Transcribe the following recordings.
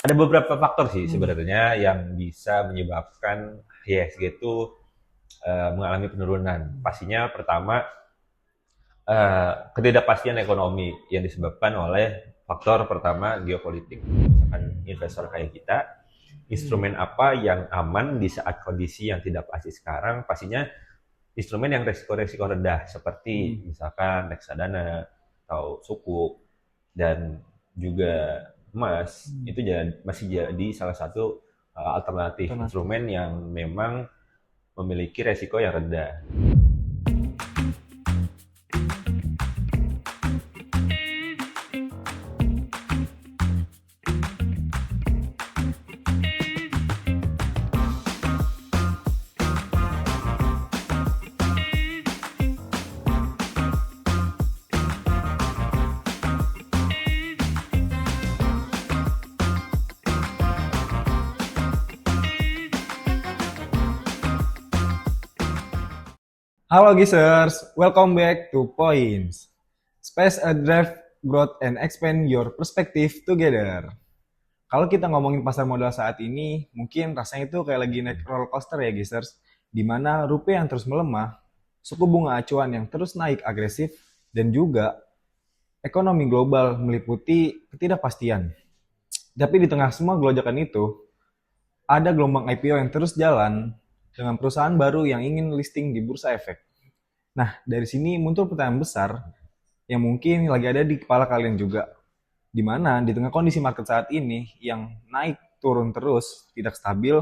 Ada beberapa faktor sih sebenarnya yang bisa menyebabkan IHSG itu mengalami penurunan. Pastinya pertama ketidakpastian ekonomi yang disebabkan oleh faktor pertama geopolitik. Misalkan investor kayak kita, instrumen apa yang aman di saat kondisi yang tidak pasti sekarang? Pastinya instrumen yang resiko-resiko rendah seperti misalkan reksadana atau sukuk dan juga emas itu masih jadi salah satu alternatif instrumen yang memang memiliki resiko yang rendah. Halo Gisers, welcome back to Points. Space a Drive, Growth and Expand Your Perspective Together. Kalau kita ngomongin pasar modal saat ini, mungkin rasanya itu kayak lagi naik roller coaster ya Gisers, di mana rupiah yang terus melemah, suku bunga acuan yang terus naik agresif, dan juga ekonomi global meliputi ketidakpastian. Tapi di tengah semua gelonjakan itu, ada gelombang IPO yang terus jalan dengan perusahaan baru yang ingin listing di bursa efek. Nah, dari sini muncul pertanyaan besar yang mungkin lagi ada di kepala kalian juga. Di mana di tengah kondisi market saat ini yang naik turun terus, tidak stabil,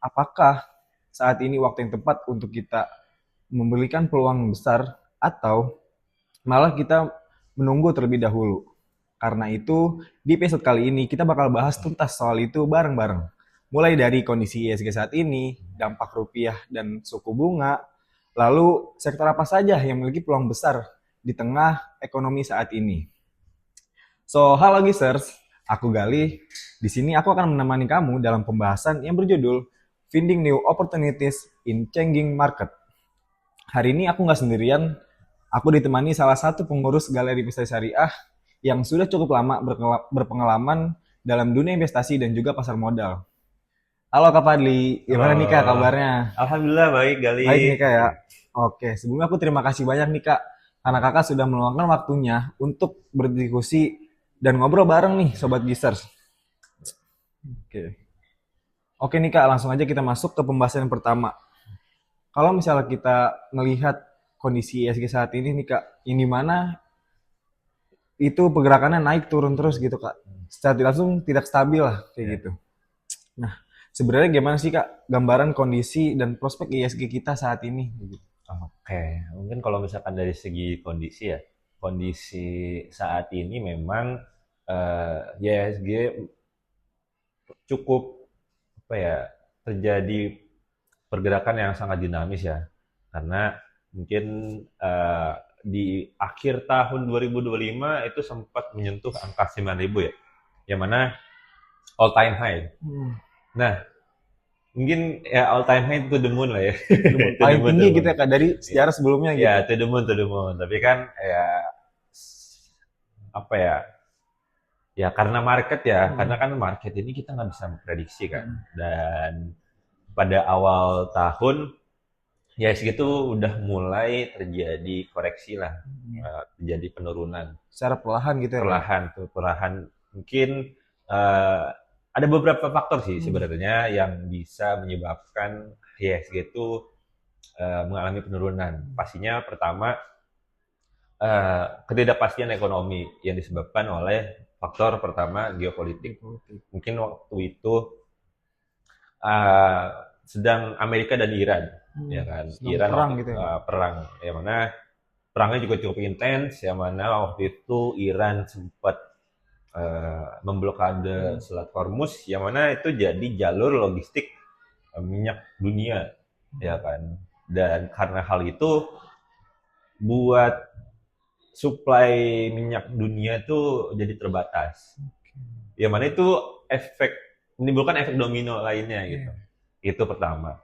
apakah saat ini waktu yang tepat untuk kita memberikan peluang besar atau malah kita menunggu terlebih dahulu? Karena itu, di episode kali ini kita bakal bahas tuntas soal itu bareng-bareng. Mulai dari kondisi ISG saat ini, dampak rupiah dan suku bunga, lalu sektor apa saja yang memiliki peluang besar di tengah ekonomi saat ini. So, halo Gisers, aku Gali. Di sini aku akan menemani kamu dalam pembahasan yang berjudul Finding New Opportunities in Changing Market. Hari ini aku nggak sendirian, aku ditemani salah satu pengurus Galeri Investasi Syariah yang sudah cukup lama berpengalaman dalam dunia investasi dan juga pasar modal. Halo Kak Fadli, Halo, gimana nih Kak kabarnya? alhamdulillah baik Gali. Baik nih Kak ya. Oke, sebelumnya aku terima kasih banyak nih Kak, karena Kakak sudah meluangkan waktunya untuk berdiskusi dan ngobrol bareng nih Sobat Gisers. Oke. Oke nih Kak, langsung aja kita masuk ke pembahasan yang pertama. Kalau misalnya kita melihat kondisi ISG saat ini nih Kak, ini mana itu pergerakannya naik turun terus gitu Kak. Secara tidak langsung tidak stabil lah kayak gitu. Nah, sebenarnya gimana sih Kak gambaran kondisi dan prospek ISG kita saat ini? Gitu. Oke, mungkin kalau misalkan dari segi kondisi ya, kondisi saat ini memang IHSG cukup apa ya terjadi pergerakan yang sangat dinamis ya, karena mungkin eh, di akhir tahun 2025 itu sempat menyentuh angka 9.000 ya, yang mana all time high. Nah, mungkin ya all time high to the moon lah ya. To the Paling moon, to tinggi the gitu moon. ya Kak dari Ya, sejarah sebelumnya ya gitu. to the moon, to the moon. Tapi kan ya apa ya? Ya karena market ya, karena kan market ini kita nggak bisa memprediksi kan. Dan pada awal tahun ya segitu udah mulai terjadi koreksi lah, terjadi penurunan Secara perlahan gitu ya Kak. perlahan mungkin eh, ada beberapa faktor sih sebenarnya yang bisa menyebabkan IHSG itu mengalami penurunan. Pastinya pertama ketidakpastian ekonomi yang disebabkan oleh faktor pertama geopolitik. Mungkin waktu itu uh, sedang Amerika dan Iran, ya kan? Sedang Iran perang waktu gitu ya Kak. perang, yang mana perangnya juga cukup intens, yang mana waktu itu Iran sempat memblokade Selat Hormuz, yang mana itu jadi jalur logistik minyak dunia, ya kan? Dan karena hal itu buat supply minyak dunia itu jadi terbatas. Yang mana itu efek menimbulkan efek domino lainnya gitu. Itu pertama.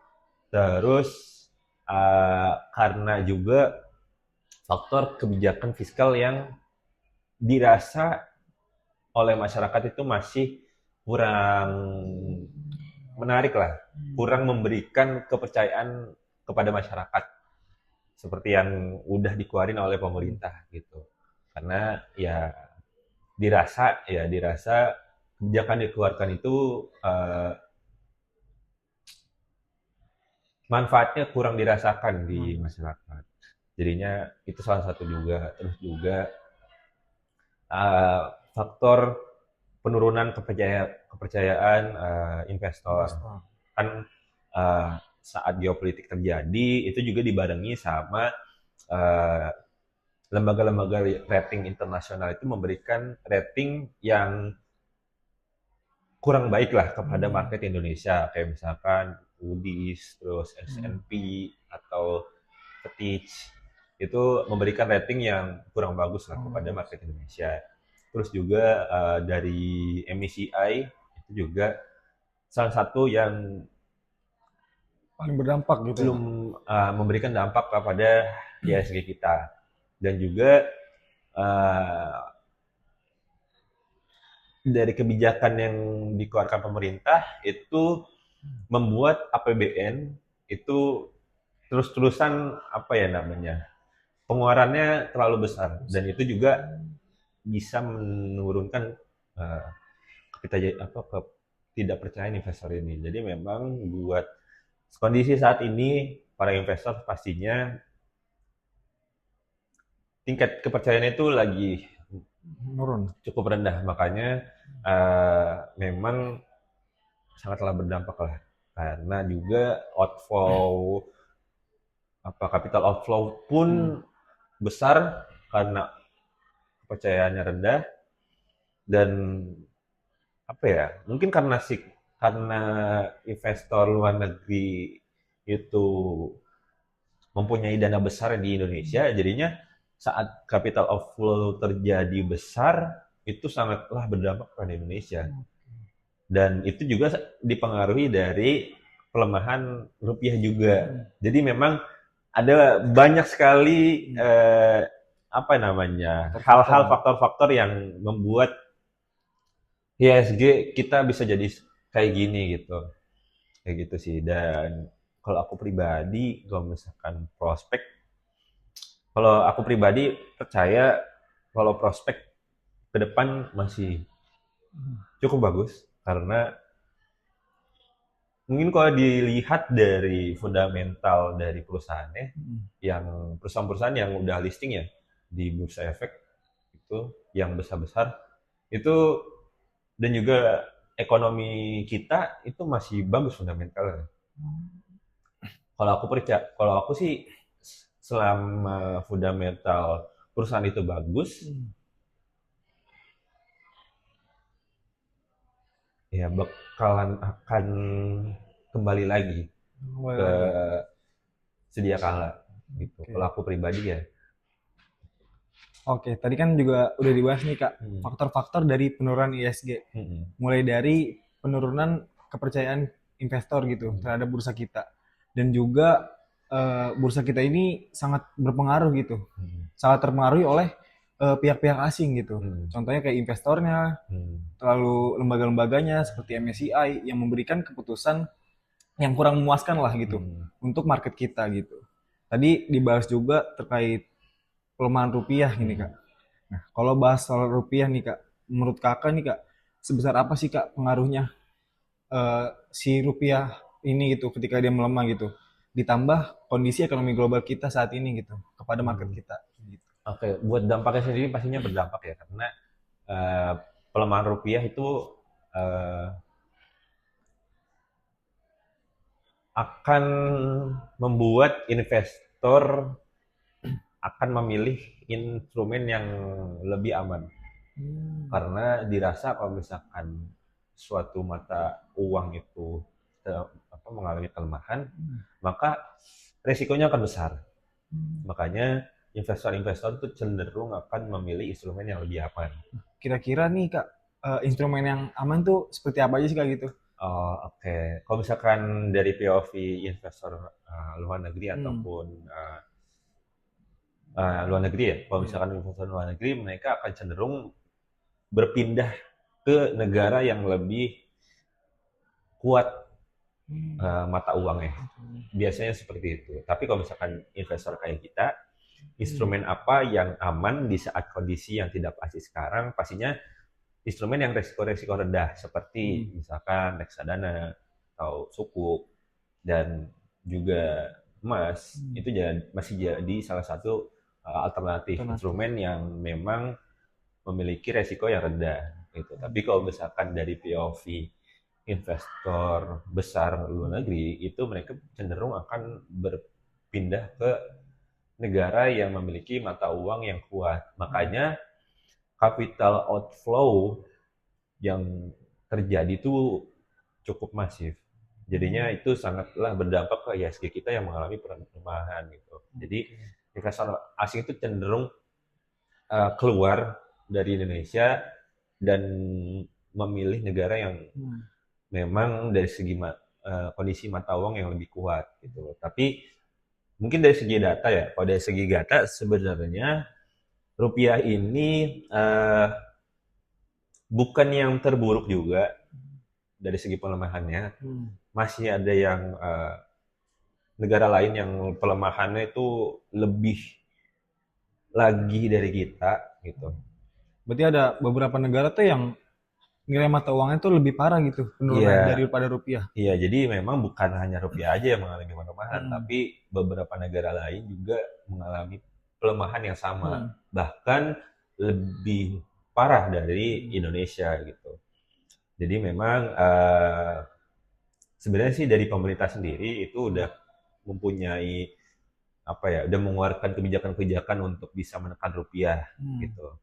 Terus karena juga faktor kebijakan fiskal yang dirasa oleh masyarakat itu masih kurang menarik lah, kurang memberikan kepercayaan kepada masyarakat seperti yang udah dikeluarin oleh pemerintah gitu. Karena dirasa kebijakan dikeluarkan itu manfaatnya kurang dirasakan di masyarakat. Jadinya itu salah satu juga. Terus juga faktor penurunan kepercayaan investor. Kan saat geopolitik terjadi itu juga dibarengi sama eh, lembaga-lembaga rating internasional itu memberikan rating yang kurang baik lah kepada market Indonesia, kayak misalkan Moody's, terus S&P atau Fitch itu memberikan rating yang kurang bagus lah kepada market Indonesia. Terus juga dari MSCI itu juga salah satu yang Paling berdampak gitu ya. belum memberikan dampak kepada IHSG kita. Dan juga dari kebijakan yang dikeluarkan pemerintah itu membuat APBN itu terus-terusan pengeluarannya terlalu besar, dan itu juga bisa menurunkan uh, ketidakpercayaan investor ini. Jadi memang buat kondisi saat ini para investor pastinya tingkat kepercayaannya itu lagi Menurun. cukup rendah, makanya memang sangatlah berdampak lah, karena juga capital outflow pun besar karena kepercayaannya rendah. Dan mungkin karena investor luar negeri itu mempunyai dana besar di Indonesia, jadinya saat capital outflow terjadi besar itu sangatlah berdampak pada Indonesia. Dan itu juga dipengaruhi dari pelemahan rupiah juga. Jadi memang ada banyak sekali hal-hal, faktor-faktor yang membuat IHSG kita bisa jadi kayak gini gitu. Kayak gitu sih. Dan kalau aku pribadi, kalau aku pribadi percaya kalau prospek ke depan masih cukup bagus, karena mungkin kalau dilihat dari fundamental dari perusahaannya, yang perusahaan-perusahaan yang udah listing ya di Bursa Efek itu yang besar-besar itu, dan juga ekonomi kita itu masih bagus fundamentalnya. Kalau aku sih selama fundamental perusahaan itu bagus, ya bakalan akan kembali lagi ke sedia kala gitu. Kalau aku pribadi ya. Oke, tadi kan juga udah dibahas nih Kak, faktor-faktor dari penurunan ISG. Mulai dari penurunan kepercayaan investor gitu terhadap bursa kita. Dan juga bursa kita ini sangat berpengaruh gitu. Sangat terpengaruhi oleh pihak-pihak asing gitu. Contohnya kayak investornya, lalu lembaga-lembaganya seperti MSCI yang memberikan keputusan yang kurang memuaskan lah gitu untuk market kita gitu. Tadi dibahas juga terkait pelemahan rupiah ini Kak. Nah, kalau bahas soal rupiah nih Kak, menurut Kakak nih Kak, sebesar apa sih Kak pengaruhnya si rupiah ini gitu ketika dia melemah gitu? Ditambah kondisi ekonomi global kita saat ini gitu kepada market kita. Gitu. Oke, buat dampaknya sendiri pastinya berdampak ya, karena pelemahan rupiah itu akan membuat investor akan memilih instrumen yang lebih aman. Karena dirasa kalau misalkan suatu mata uang itu mengalami kelemahan, maka resikonya akan besar. Makanya investor-investor itu cenderung akan memilih instrumen yang lebih aman. Kira-kira nih Kak, instrumen yang aman tuh seperti apa aja sih Kak gitu? Oh, oke. Kalau misalkan dari POV investor luar negeri ataupun luar negeri ya, kalau misalkan investor luar negeri, mereka akan cenderung berpindah ke negara yang lebih kuat mata uangnya. Biasanya seperti itu. Tapi kalau misalkan investor kayak kita, instrumen apa yang aman di saat kondisi yang tidak pasti sekarang, pastinya instrumen yang resiko-resiko rendah seperti misalkan reksadana atau sukuk dan juga emas itu masih jadi salah satu alternatif instrumen yang memang memiliki resiko yang rendah gitu. Tapi kalau misalkan dari POV investor besar luar negeri itu mereka cenderung akan berpindah ke negara yang memiliki mata uang yang kuat. Makanya capital outflow yang terjadi itu cukup masif. Jadinya itu sangatlah berdampak ke IHSG kita yang mengalami pelemahan gitu. Jadi investor asing itu cenderung keluar dari Indonesia dan memilih negara yang memang dari segi kondisi mata uang yang lebih kuat gitu. Tapi mungkin dari segi data ya, kalau dari segi data sebenarnya rupiah ini bukan yang terburuk juga dari segi pelemahannya. Masih ada yang negara lain yang pelemahannya itu lebih lagi dari kita gitu. Berarti ada beberapa negara tuh yang nilai mata uangnya tuh lebih parah gitu penurunan daripada rupiah. Iya, jadi memang bukan hanya rupiah aja yang mengalami pelemahan, tapi beberapa negara lain juga mengalami pelemahan yang sama, bahkan lebih parah dari Indonesia gitu. Jadi memang sebenarnya sih dari pemerintah sendiri itu udah mempunyai udah mengeluarkan kebijakan-kebijakan untuk bisa menekan rupiah gitu.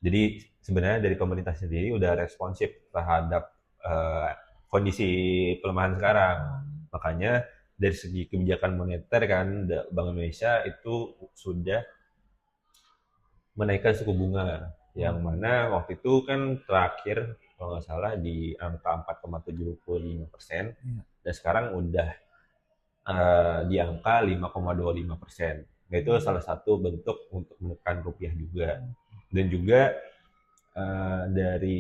Jadi sebenarnya dari pemerintah sendiri udah responsif terhadap kondisi pelemahan sekarang. Makanya dari segi kebijakan moneter kan Bank Indonesia itu sudah menaikkan suku bunga yang mana waktu itu kan terakhir kalau nggak salah di angka 4,75% dan sekarang udah di angka 5,25%. Nah, itu salah satu bentuk untuk menekan rupiah juga. Dan juga dari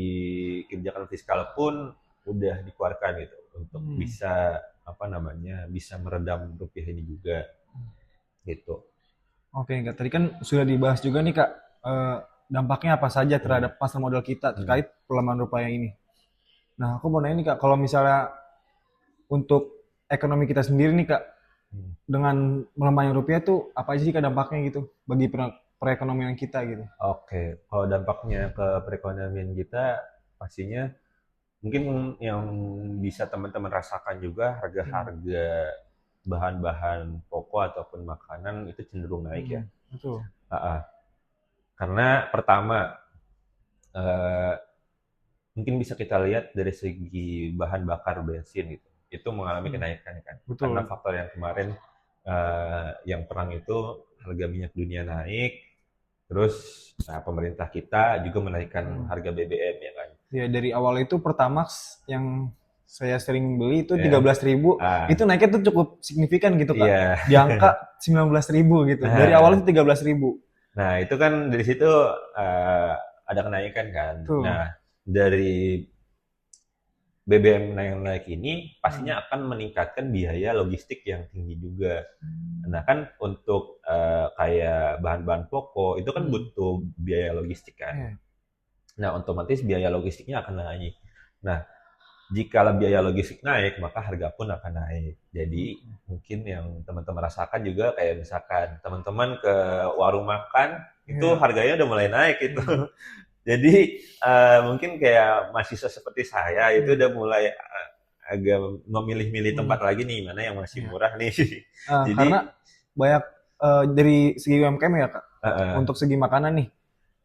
kebijakan fiskal pun udah dikeluarkan gitu untuk bisa bisa meredam rupiah ini juga gitu. Oke, Kak. Tadi kan sudah dibahas juga nih, Kak, dampaknya apa saja terhadap pasar modal kita terkait pelemahan rupiah ini. Nah, aku mau nanya nih, Kak, kalau misalnya untuk ekonomi kita sendiri nih, Kak, dengan melemahnya rupiah tuh apa aja sih, Kak, dampaknya gitu bagi perekonomian kita gitu? Oke, kalau dampaknya ke perekonomian kita pastinya mungkin yang bisa teman-teman rasakan juga harga-harga bahan-bahan pokok ataupun makanan itu cenderung naik ya. Betul. Karena pertama mungkin bisa kita lihat dari segi bahan bakar bensin gitu, itu mengalami kenaikan kan. Betul. Karena faktor yang kemarin yang perang itu harga minyak dunia naik, terus pemerintah kita juga menaikkan harga BBM ya kan. Ya dari awal itu Pertamax yang saya sering beli itu 13.000, itu naiknya tuh cukup signifikan gitu Kak. Di angka 19.000 gitu. Dari awal itu 13.000. Nah, itu kan dari situ ada kenaikan kan. Nah, dari BBM naik ini pastinya akan meningkatkan biaya logistik yang tinggi juga. Nah kan untuk kayak bahan-bahan pokok itu kan butuh biaya logistik kan. Nah otomatis biaya logistiknya akan naik. Nah jika biaya logistik naik maka harga pun akan naik. Jadi mungkin yang teman-teman rasakan juga kayak misalkan teman-teman ke warung makan itu harganya udah mulai naik gitu. Jadi mungkin kayak mahasiswa seperti saya itu udah mulai agak memilih-milih tempat lagi nih mana yang masih murah nih. Jadi karena banyak dari segi UMKM ya Kak, untuk segi makanan nih.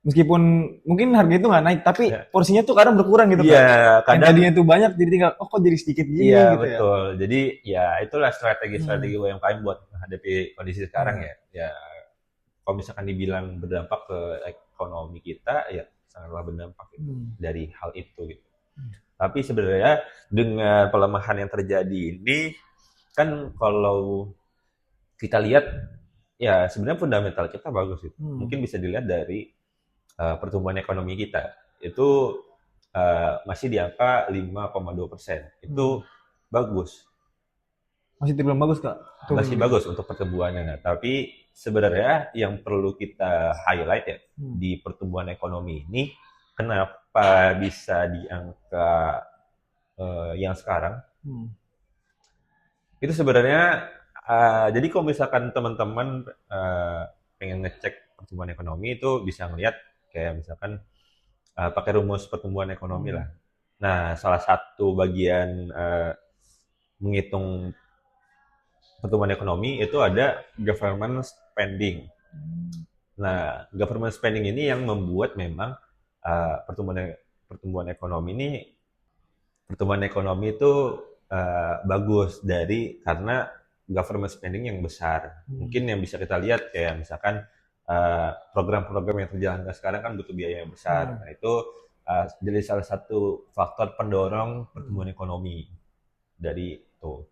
Meskipun mungkin harga itu nggak naik, tapi porsinya tuh kadang berkurang gitu Iya, kadang tadinya tuh banyak jadi tinggal kok jadi sedikit gini iya, gitu ya. Betul. Jadi ya itulah strategi-strategi UMKM buat menghadapi kondisi sekarang ya. Ya kalau misalkan dibilang berdampak ke ekonomi kita ya sangatlah berdampak gitu, dari hal itu gitu. Tapi sebenarnya dengan pelemahan yang terjadi ini kan kalau kita lihat ya sebenarnya fundamental kita bagus gitu. Mungkin bisa dilihat dari pertumbuhan ekonomi kita itu masih di angka 5,2%. Itu bagus, Masih terbilang bagus Kak. Itu masih gitu. bagus untuk pertumbuhannya. Nah, tapi sebenarnya yang perlu kita highlight ya di pertumbuhan ekonomi ini, kenapa bisa di angka yang sekarang? Itu sebenarnya jadi kalau misalkan teman-teman pengen ngecek pertumbuhan ekonomi itu bisa ngelihat kayak misalkan pakai rumus pertumbuhan ekonomi lah. Nah, salah satu bagian menghitung pertumbuhan ekonomi itu ada government spending. Nah, government spending ini yang membuat memang pertumbuhan ekonomi itu bagus karena government spending yang besar. Mungkin yang bisa kita lihat kayak misalkan program-program yang terjalankan sekarang kan butuh biaya yang besar. Nah, itu jadi salah satu faktor pendorong pertumbuhan ekonomi dari itu.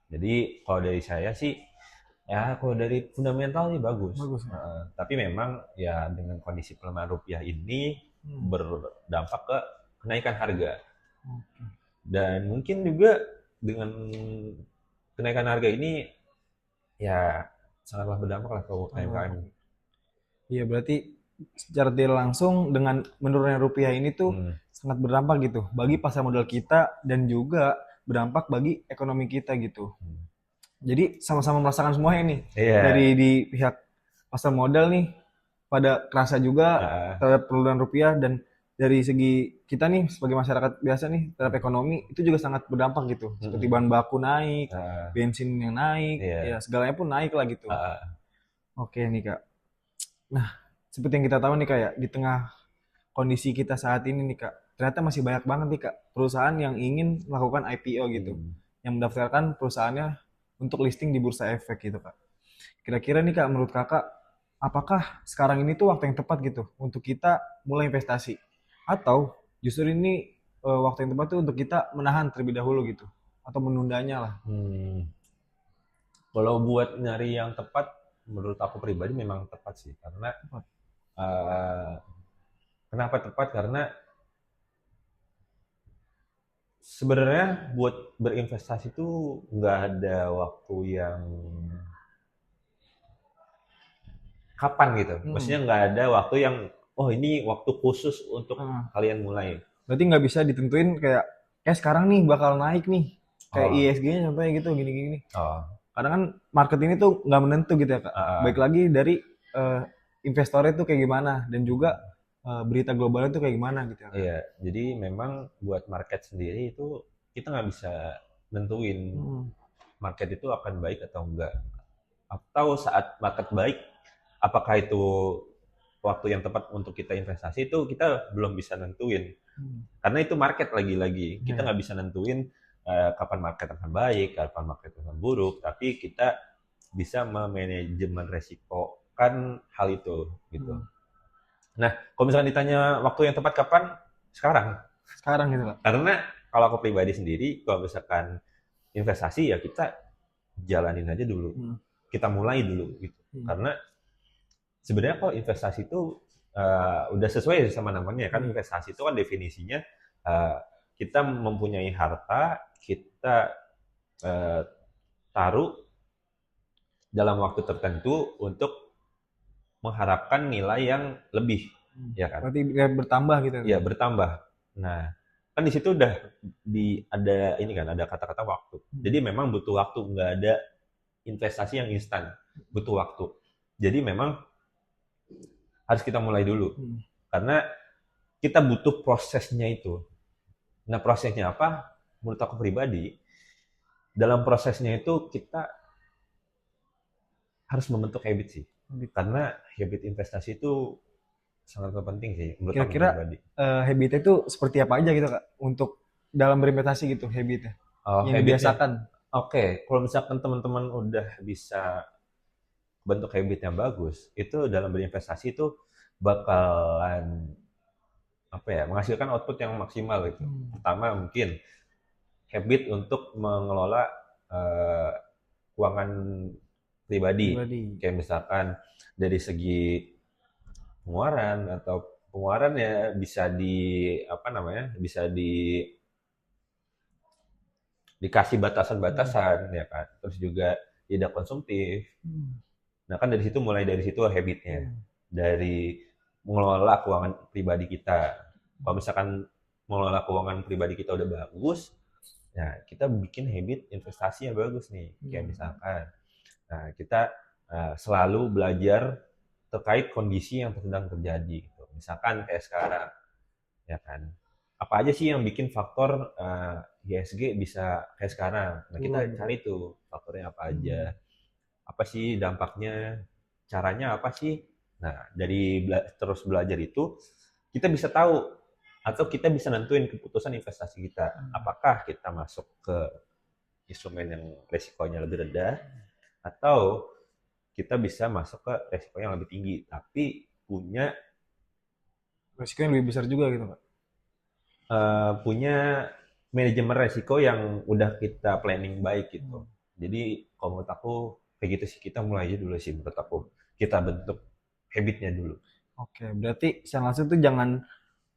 Jadi kalau dari saya sih ya kalau dari fundamental sih bagus. Tapi memang ya dengan kondisi pelemahan rupiah ini berdampak ke kenaikan harga. Dan mungkin juga dengan kenaikan harga ini ya sangatlah berdampak lah ke UMKM. Iya, berarti secara tidak langsung dengan menurunnya rupiah ini tuh sangat berdampak gitu bagi pasar modal kita dan juga berdampak bagi ekonomi kita gitu. Jadi sama-sama merasakan semuanya nih. Dari di pihak pasar modal nih pada kerasa juga terhadap penurunan rupiah, dan dari segi kita nih sebagai masyarakat biasa nih terhadap ekonomi itu juga sangat berdampak gitu. Seperti bahan baku naik, bensin yang naik, ya segalanya pun naik lah gitu. Oke nih Kak. Nah, seperti yang kita tahu nih Kak ya, di tengah kondisi kita saat ini nih Kak, ternyata masih banyak banget nih Kak perusahaan yang ingin melakukan IPO gitu, yang mendaftarkan perusahaannya untuk listing di bursa efek gitu Kak. Kira-kira nih Kak, menurut Kakak, apakah sekarang ini tuh waktu yang tepat gitu untuk kita mulai investasi? Atau justru ini waktu yang tepat tuh untuk kita menahan terlebih dahulu gitu? Atau menundanya lah? Kalau buat nyari yang tepat, menurut aku pribadi memang tepat sih. Karena kenapa tepat? Karena sebenarnya buat berinvestasi itu nggak ada waktu yang kapan gitu. Maksudnya nggak ada waktu yang, oh ini waktu khusus untuk kalian mulai. Berarti nggak bisa ditentuin kayak sekarang nih bakal naik nih. Kayak ISG-nya contohnya gitu, gini-gini. Kadang kan market ini tuh nggak menentu gitu ya Kak. Baik lagi dari investornya tuh kayak gimana, dan juga berita globalnya tuh kayak gimana gitu ya Kak. Iya, jadi memang buat market sendiri itu kita nggak bisa nentuin market itu akan baik atau enggak. Atau saat market baik, apakah itu waktu yang tepat untuk kita investasi, itu kita belum bisa nentuin. Karena itu market lagi-lagi. Kita nggak bisa nentuin kapan market akan baik, kapan market akan buruk, tapi kita bisa memanajemen resiko kan hal itu gitu. Nah, kalau misalnya ditanya waktu yang tepat kapan? Sekarang. Sekarang gitu Kak. Karena kalau aku pribadi sendiri, kalau misalkan investasi ya kita jalanin aja dulu. Kita mulai dulu gitu. Karena sebenarnya kalau investasi itu udah sesuai sama namanya kan. Investasi itu kan definisinya kita mempunyai harta, kita taruh dalam waktu tertentu untuk mengharapkan nilai yang lebih, ya kan? Berarti bertambah gitu. Iya, bertambah. Nah, kan di situ udah ada ini kan, ada kata-kata waktu. Jadi memang butuh waktu, nggak ada investasi yang instan, butuh waktu. Jadi memang harus kita mulai dulu, karena kita butuh prosesnya itu. Nah, prosesnya apa? Menurut aku pribadi, dalam prosesnya itu kita harus membentuk habit sih. Karena habit investasi itu sangat penting sih menurut aku pribadi. Kira-kira habitnya itu seperti apa aja gitu Kak untuk dalam berinvestasi gitu habitnya? Yang dibiasakan. Oke, kalau misalkan teman-teman udah bisa bentuk habit yang bagus, itu dalam berinvestasi itu bakalan menghasilkan output yang maksimal gitu. Pertama mungkin habit untuk mengelola keuangan pribadi. Kayak misalkan dari segi pengeluaran atau pengeluaran ya bisa bisa dikasih batasan-batasan ya kan. Terus juga tidak konsumtif. Nah kan dari situ habitnya, dari mengelola keuangan pribadi kita. Kalau misalkan mengelola keuangan pribadi kita udah bagus, nah kita bikin habit investasi yang bagus nih. Kayak misalkan, nah kita selalu belajar terkait kondisi yang sedang terjadi. Gitu. Misalkan kayak sekarang, ya kan. Apa aja sih yang bikin faktor ISG bisa kayak sekarang? Nah kita cari tuh faktornya apa aja. Apa sih dampaknya, caranya apa sih. Nah dari terus belajar itu kita bisa tahu atau kita bisa nentuin keputusan investasi kita, apakah kita masuk ke instrumen yang resikonya lebih rendah atau kita bisa masuk ke resiko yang lebih tinggi tapi punya Resiko yang lebih besar juga gitu Pak. Punya manajemen resiko yang udah kita planning baik gitu. Jadi kalau menurut aku kayak gitu sih, kita mulai aja dulu sih menurut aku. Kita bentuk habitnya dulu. Oke, berarti secara langsung tuh jangan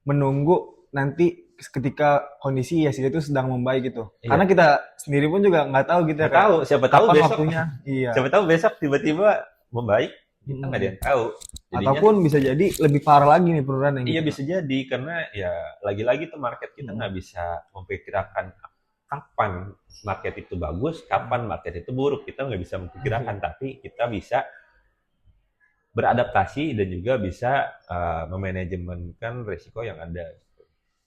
menunggu nanti ketika kondisi ISG itu sedang membaik gitu. Iya. Karena kita sendiri pun juga nggak tahu gitu ya. Nggak tahu, siapa tahu kapan besok. waktunya. Iya. Siapa tahu besok tiba-tiba membaik, kita nggak ada yang tahu. Jadinya, ataupun bisa jadi lebih parah lagi nih penurunannya. iya gitu. bisa jadi karena ya lagi-lagi tuh market kita nggak bisa memperkirakan kapan market itu bagus, kapan market itu buruk. Kita nggak bisa memperkirakan, tapi kita bisa beradaptasi dan juga bisa memanajemenkan risiko yang ada.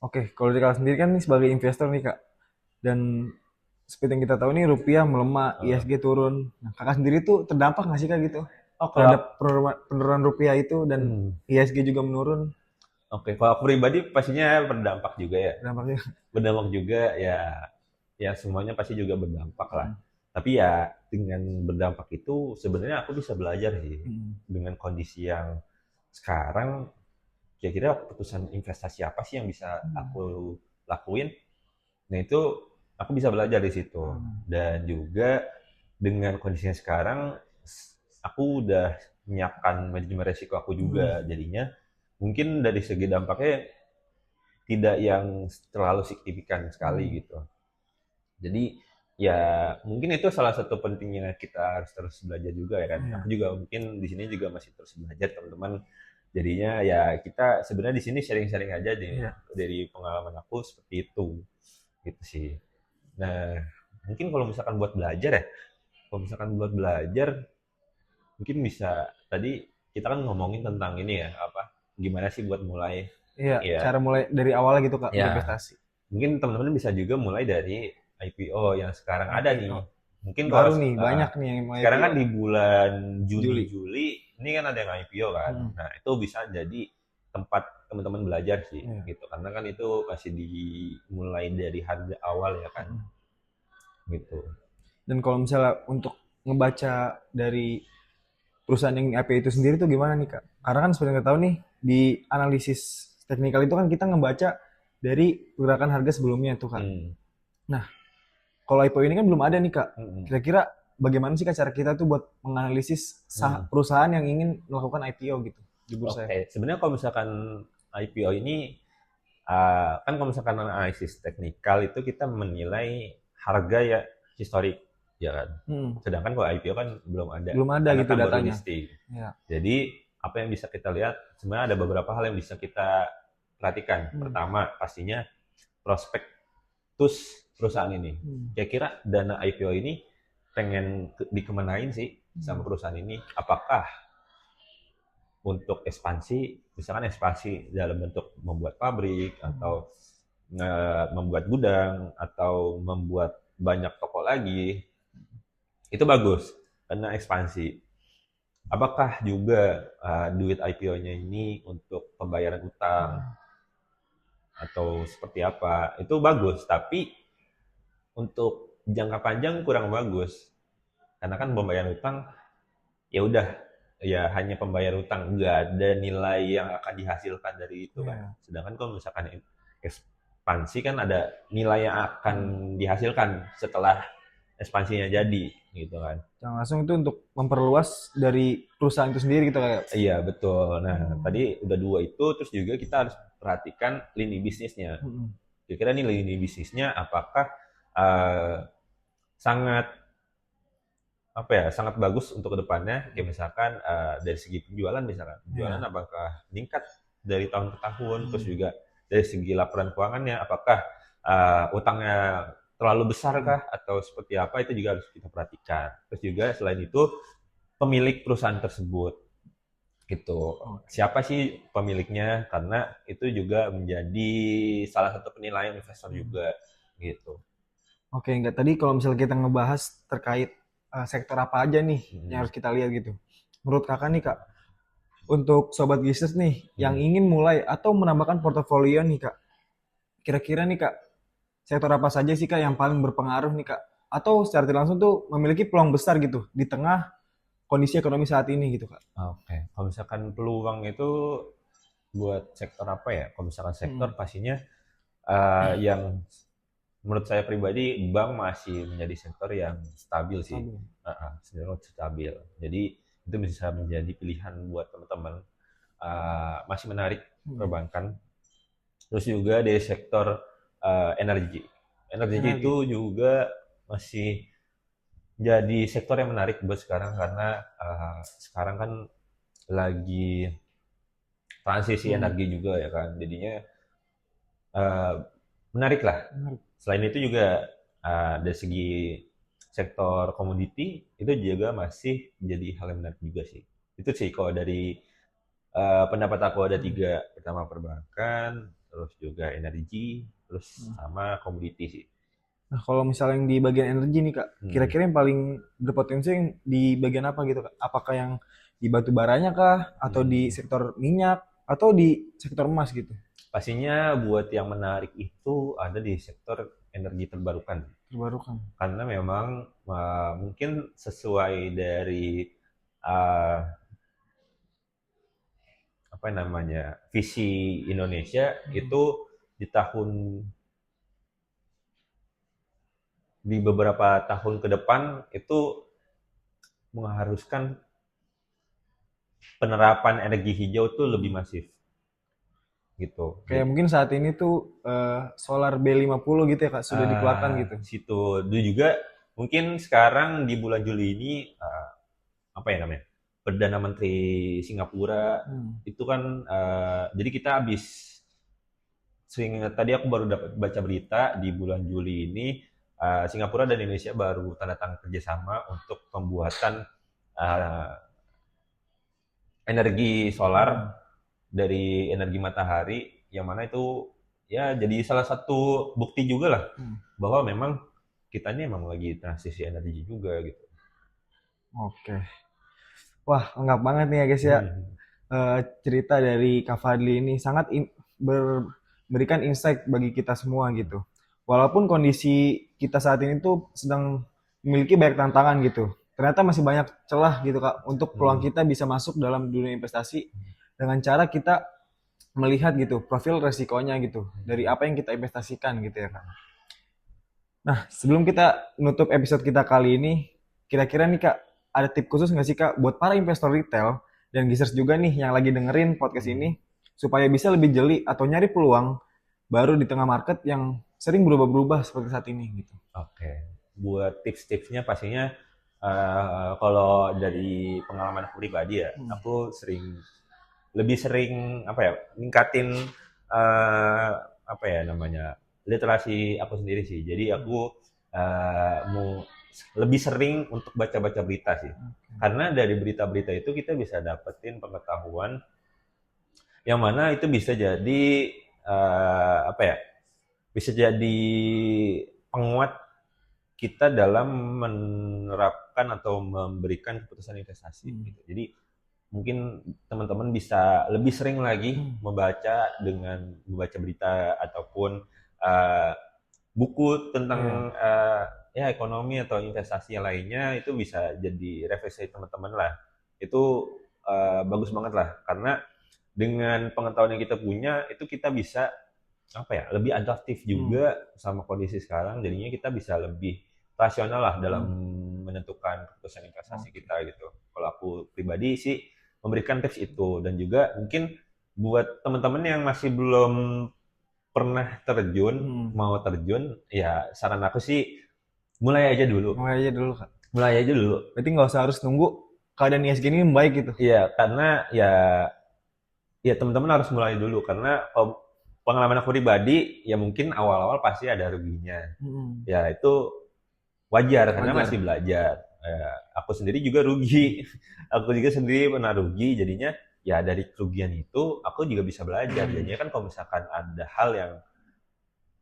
Oke, kalau dari Kakak sendiri kan nih sebagai investor nih Kak, dan seperti yang kita tahu nih rupiah melemah, ISG turun. Nah, Kakak sendiri tuh terdampak nggak sih Kak gitu? Oh, Terhadap penurunan rupiah itu dan ISG juga menurun. Oke, kalau aku pribadi pastinya berdampak juga ya. Dampaknya. Berdampak juga ya semuanya pasti juga berdampak lah. Tapi ya dengan berdampak itu sebenarnya aku bisa belajar sih dengan kondisi yang sekarang. Kira-kira keputusan investasi apa sih yang bisa aku lakuin? Nah itu aku bisa belajar di situ. Dan juga dengan kondisinya sekarang, aku udah menyiapkan manajemen resiko aku juga. Jadinya mungkin dari segi dampaknya tidak yang terlalu signifikan sekali gitu. Jadi ya mungkin itu salah satu pentingnya kita harus terus belajar juga ya kan. Aku juga mungkin di sini juga masih terus belajar teman-teman. Jadinya ya kita sebenarnya di sini sharing-sharing aja deh dari pengalaman aku seperti itu gitu sih. Nah mungkin kalau misalkan buat belajar mungkin bisa tadi kita kan ngomongin tentang ini ya gimana sih buat mulai. Iya, cara mulai dari awal gitu Kak, investasi. Mungkin teman-teman bisa juga mulai dari IPO yang sekarang ada nih. Mungkin baru nih banyak nih yang mau sekarang kan di bulan Juli ini kan ada yang IPO kan. Nah, itu bisa jadi tempat teman-teman belajar sih gitu. Karena kan itu masih dimulai dari harga awal ya kan. Gitu. Dan kalau misalnya untuk ngebaca dari perusahaan yang IPO itu sendiri tuh gimana nih Kak? Karena kan seperti kita tahu nih di analisis teknikal itu kan kita ngebaca dari pergerakan harga sebelumnya tuh Kak. Nah, kalau IPO ini kan belum ada nih Kak. Kira-kira bagaimana sih Kak cara kita tuh buat menganalisis perusahaan yang ingin melakukan IPO gitu di bursa? Oke, sebenarnya kalau misalkan IPO ini kan kalau misalkan analisis teknikal itu kita menilai harga ya historik ya kan. Sedangkan kalau IPO kan belum ada gitu kan datanya. Jadi apa yang bisa kita lihat sebenarnya ada beberapa hal yang bisa kita perhatikan. Pertama pastinya prospektus perusahaan ini. Kira-kira dana IPO ini pengen dikemanain sih sama perusahaan ini? Apakah untuk ekspansi, misalkan ekspansi dalam bentuk membuat pabrik atau membuat gudang atau membuat banyak toko lagi, itu bagus karena ekspansi. Apakah juga duit IPO-nya ini untuk pembayaran utang atau seperti apa? Itu bagus, tapi untuk jangka panjang kurang bagus. Karena kan pembayaran utang ya udah ya hanya pembayar utang, nggak ada nilai yang akan dihasilkan dari itu kan. Sedangkan kalau misalkan ekspansi kan ada nilai yang akan dihasilkan setelah ekspansinya jadi gitu kan. Jangan langsung itu untuk memperluas dari perusahaan itu sendiri gitu kayak. Iya betul. Nah Hmm. tadi udah dua itu, terus juga kita harus perhatikan lini bisnisnya. Hmm. Kira-kira nih lini bisnisnya apakah eh, sangat apa ya, sangat bagus untuk kedepannya, kayak misalkan dari segi penjualan, misalkan penjualan Ya. apakah meningkat dari tahun ke tahun, terus Hmm. juga dari segi laporan keuangannya apakah utangnya terlalu besar Hmm. kah atau seperti apa, itu juga harus kita perhatikan. Terus juga selain itu pemilik perusahaan tersebut gitu, Oke. siapa sih pemiliknya, karena itu juga menjadi salah satu penilaian investor Hmm. juga gitu. Oke, enggak tadi kalau misalnya kita ngebahas terkait sektor apa aja nih yang Hmm. harus kita lihat gitu. Menurut kakak nih kak, untuk sobat bisnis nih yang Hmm. ingin mulai atau menambahkan portofolio nih kak, kira-kira nih kak, sektor apa saja sih kak yang paling berpengaruh nih kak? Atau secara tidak langsung tuh memiliki peluang besar gitu di tengah kondisi ekonomi saat ini gitu kak? Oke, kalau misalkan peluang itu buat sektor apa ya? Kalau misalkan sektor Hmm. pastinya yang menurut saya pribadi, bank masih menjadi sektor yang stabil sih. Stabil. Cenderung stabil. Jadi itu bisa menjadi pilihan buat teman-teman. Masih menarik Hmm. perbankan. Terus juga dari sektor energi. Energi itu Energi. juga masih jadi sektor yang menarik buat sekarang, karena sekarang kan lagi transisi Hmm. energi juga ya kan. Jadinya eh, menarik lah. Menarik. Selain itu juga dari segi sektor komoditi itu juga masih menjadi hal yang menarik juga sih. Itu sih kalau dari pendapat aku ada Hmm. tiga. Pertama perbankan, terus juga energi, terus Hmm. sama komoditi sih. Nah, kalau misalnya yang di bagian energi nih Kak, Hmm. kira-kira yang paling berpotensi yang di bagian apa gitu Kak? Apakah yang di batu baranya kah? Atau di Hmm. sektor minyak? Atau di sektor emas gitu? Pastinya buat yang menarik itu ada di sektor energi terbarukan. Terbarukan. Karena memang mungkin sesuai dari uh, apa namanya, visi Indonesia Hmm. itu di tahun di beberapa tahun ke depan itu mengharuskan penerapan energi hijau tuh lebih Hmm. masif gitu. Kayak mungkin saat ini tuh solar B50 gitu ya Kak, sudah dikeluarkan gitu. Situ itu juga mungkin sekarang di bulan Juli ini apa ya namanya, Perdana Menteri Singapura Hmm. itu kan jadi kita habis sehingga tadi aku baru dapat baca berita di bulan Juli ini Singapura dan Indonesia baru tanda tangan kerjasama untuk pembuatan uh, energi solar Hmm. dari energi matahari, yang mana itu ya jadi salah satu bukti juga lah Hmm. bahwa memang kita ini emang lagi transisi energi juga gitu. Oke. Wah, lengkap banget nih ya guys ya. Hmm. Cerita dari Kak Fadli ini sangat memberikan insight bagi kita semua gitu. Walaupun kondisi kita saat ini tuh sedang memiliki banyak tantangan gitu. Ternyata masih banyak celah gitu Kak untuk peluang Hmm. kita bisa masuk dalam dunia investasi dengan cara kita melihat gitu profil resikonya gitu dari apa yang kita investasikan gitu ya Kak. Nah, sebelum kita nutup episode kita kali ini, kira-kira nih Kak, ada tip khusus nggak sih Kak buat para investor retail dan gizers juga nih yang lagi dengerin podcast Hmm. ini supaya bisa lebih jeli atau nyari peluang baru di tengah market yang sering berubah-berubah seperti saat ini gitu. Oke, buat tips-tipsnya pastinya kalau dari pengalaman aku pribadi ya, Hmm. aku lebih sering apa ya, ningkatin eh, apa ya namanya, literasi aku sendiri sih. Jadi Hmm. aku mau lebih sering untuk baca-baca berita sih. Oke. Karena dari berita-berita itu kita bisa dapetin pengetahuan yang mana itu bisa jadi apa ya, bisa jadi penguat kita dalam menerapkan atau memberikan keputusan investasi Hmm. gitu. Jadi mungkin teman-teman bisa lebih sering lagi Hmm. membaca berita ataupun uh, buku Iya. tentang ya ekonomi atau investasi yang lainnya, itu bisa jadi referensi teman-teman lah. Itu bagus banget lah, karena dengan pengetahuan yang kita punya itu kita bisa apa ya, lebih adaptif Hmm. juga sama kondisi sekarang, jadinya kita bisa lebih rasional lah dalam menentukan keputusan investasi Oke. kita gitu. Kalau aku pribadi sih memberikan tips itu, dan juga mungkin buat teman-teman yang masih belum pernah terjun, mau terjun, ya saran aku sih mulai aja dulu. Mulai aja dulu Kak. Mulai aja dulu. Berarti nggak usah harus nunggu keadaan ISG ini membaik gitu. Iya, karena ya teman-teman harus mulai dulu, karena pengalaman aku pribadi ya mungkin awal-awal pasti ada ruginya. Ya itu wajar karena Wajar. masih belajar. Aku sendiri juga rugi. Aku juga sendiri pernah rugi, jadinya ya dari kerugian itu aku juga bisa belajar. Jadinya kan kalau misalkan ada hal yang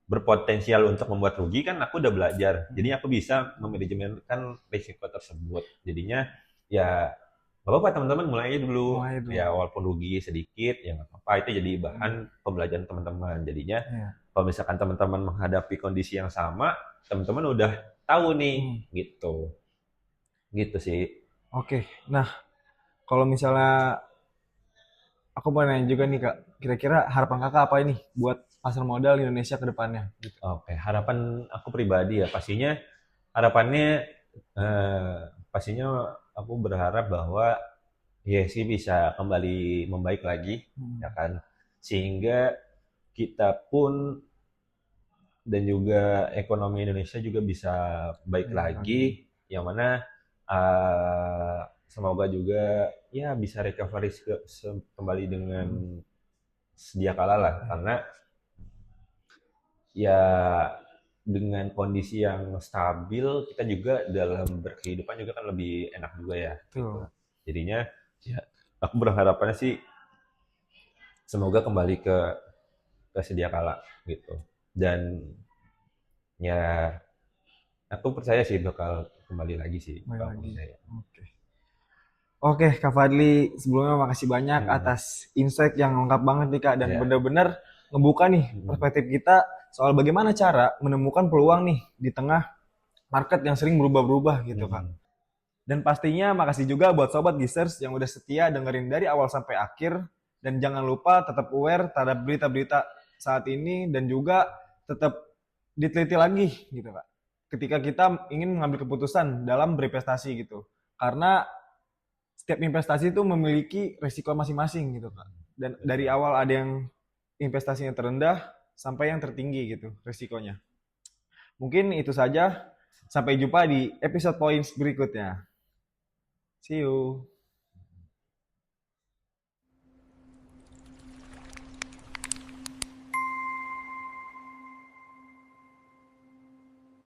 berpotensial untuk membuat rugi, kan aku udah belajar. Jadi aku bisa memanajemenkan risiko tersebut. Jadinya ya nggak apa-apa, teman-teman mulai aja dulu. Mulai dulu. Ya walaupun rugi sedikit ya nggak apa-apa, itu jadi bahan pembelajaran teman-teman. Jadinya Iya. kalau misalkan teman-teman menghadapi kondisi yang sama, teman-teman udah tahu nih gitu. Gitu sih. Oke. Nah, kalau misalnya aku mau nanya juga nih Kak, kira-kira harapan Kakak apa ini buat pasar modal Indonesia ke depannya? Gitu. Oke, harapan aku pribadi ya pastinya, harapannya eh, pastinya aku berharap bahwa IHSG bisa kembali membaik lagi, ya kan, sehingga kita pun dan juga ekonomi Indonesia juga bisa baik lagi, yang mana semoga juga ya bisa recovery kembali dengan sedia kala lah, karena ya dengan kondisi yang stabil kita juga dalam berkehidupan juga kan lebih enak juga ya gitu. Betul. Jadinya ya aku berharapannya sih semoga kembali ke sedia kala gitu, dan ya aku percaya sih bakal kembali lagi sih Mulai kalau lagi. percaya. Oke. Oke, Kak Fadli, sebelumnya makasih banyak atas insight yang lengkap banget nih Kak, dan Ya. benar-benar ngebuka nih perspektif kita soal bagaimana cara menemukan peluang nih di tengah market yang sering berubah-berubah gitu Kak. Dan pastinya makasih juga buat Sobat Gisers yang udah setia dengerin dari awal sampai akhir, dan jangan lupa tetap aware terhadap berita-berita saat ini, dan juga tetap diteliti lagi gitu Kak, ketika kita ingin mengambil keputusan dalam berinvestasi gitu. Karena setiap investasi itu memiliki risiko masing-masing gitu Kak. Dan dari awal ada yang investasinya terendah sampai yang tertinggi gitu risikonya. Mungkin itu saja. Sampai jumpa di episode points berikutnya. See you.